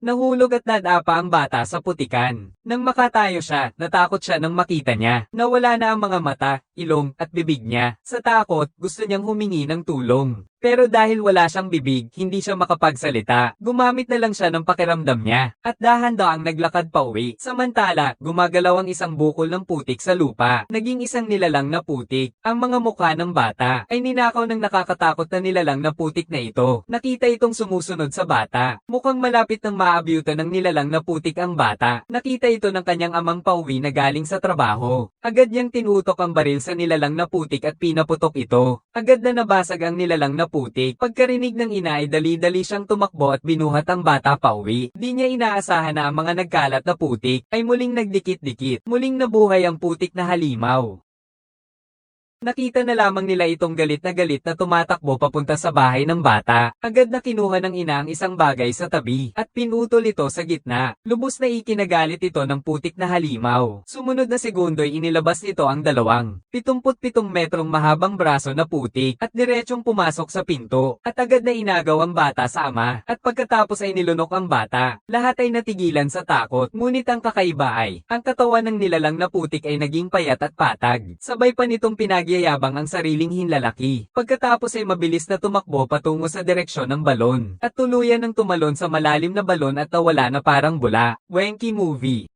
Nahulog at nadapa ang bata sa putikan. Nang makatayo siya, natakot siya nang makita niya. Nawala na ang mga mata, ilong, at bibig niya. Sa takot, gusto niyang humingi ng tulong. Pero dahil wala siyang bibig, hindi siya makapagsalita. Gumamit na lang siya ng pakiramdam niya. At dahan-daang naglakad pa uwi. Samantala, gumagalaw ang isang bukol ng putik sa lupa. Naging isang nilalang na putik. Ang mga mukha ng bata ay ninakaw ng nakakatakot na nilalang na putik na ito. Nakita itong sumusunod sa bata. Mukhang malapit ng maabyutan ng nilalang na putik ang bata. Nakita ito ng kanyang amang pauwi na galing sa trabaho. Agad niyang tinutok ang baril sa nilalang na putik at pinaputok ito. Agad na nabasag ang nilalang na putik. Pagkarinig ng ina ay dali-dali siyang tumakbo at binuhat ang bata pauwi. Di niya inaasahan na ang mga nagkalat na putik ay muling nagdikit-dikit. Muling nabuhay ang putik na halimaw. Nakita na lamang nila itong galit na tumatakbo papunta sa bahay ng bata. Agad na kinuha ng ina ang isang bagay sa tabi at pinutol ito sa gitna. Lubos na ikinagalit ito ng putik na halimaw. Sumunod na segundo'y inilabas nito ang 27 metrong mahabang braso na putik at diretsyong pumasok sa pinto. At agad na inagaw ang bata sa ama at pagkatapos ay nilunok ang bata. Lahat ay natigilan sa takot. Ngunit ang kakaiba ay, ang katawan ng nilalang na putik ay naging payat at patag. Sabay pa nitong yabang ang sariling hinlalaki. Pagkatapos ay mabilis na tumakbo patungo sa direksyon ng balon. At tuluyan ng tumalon sa malalim na balon at nawala na parang bula. Wenky Movie.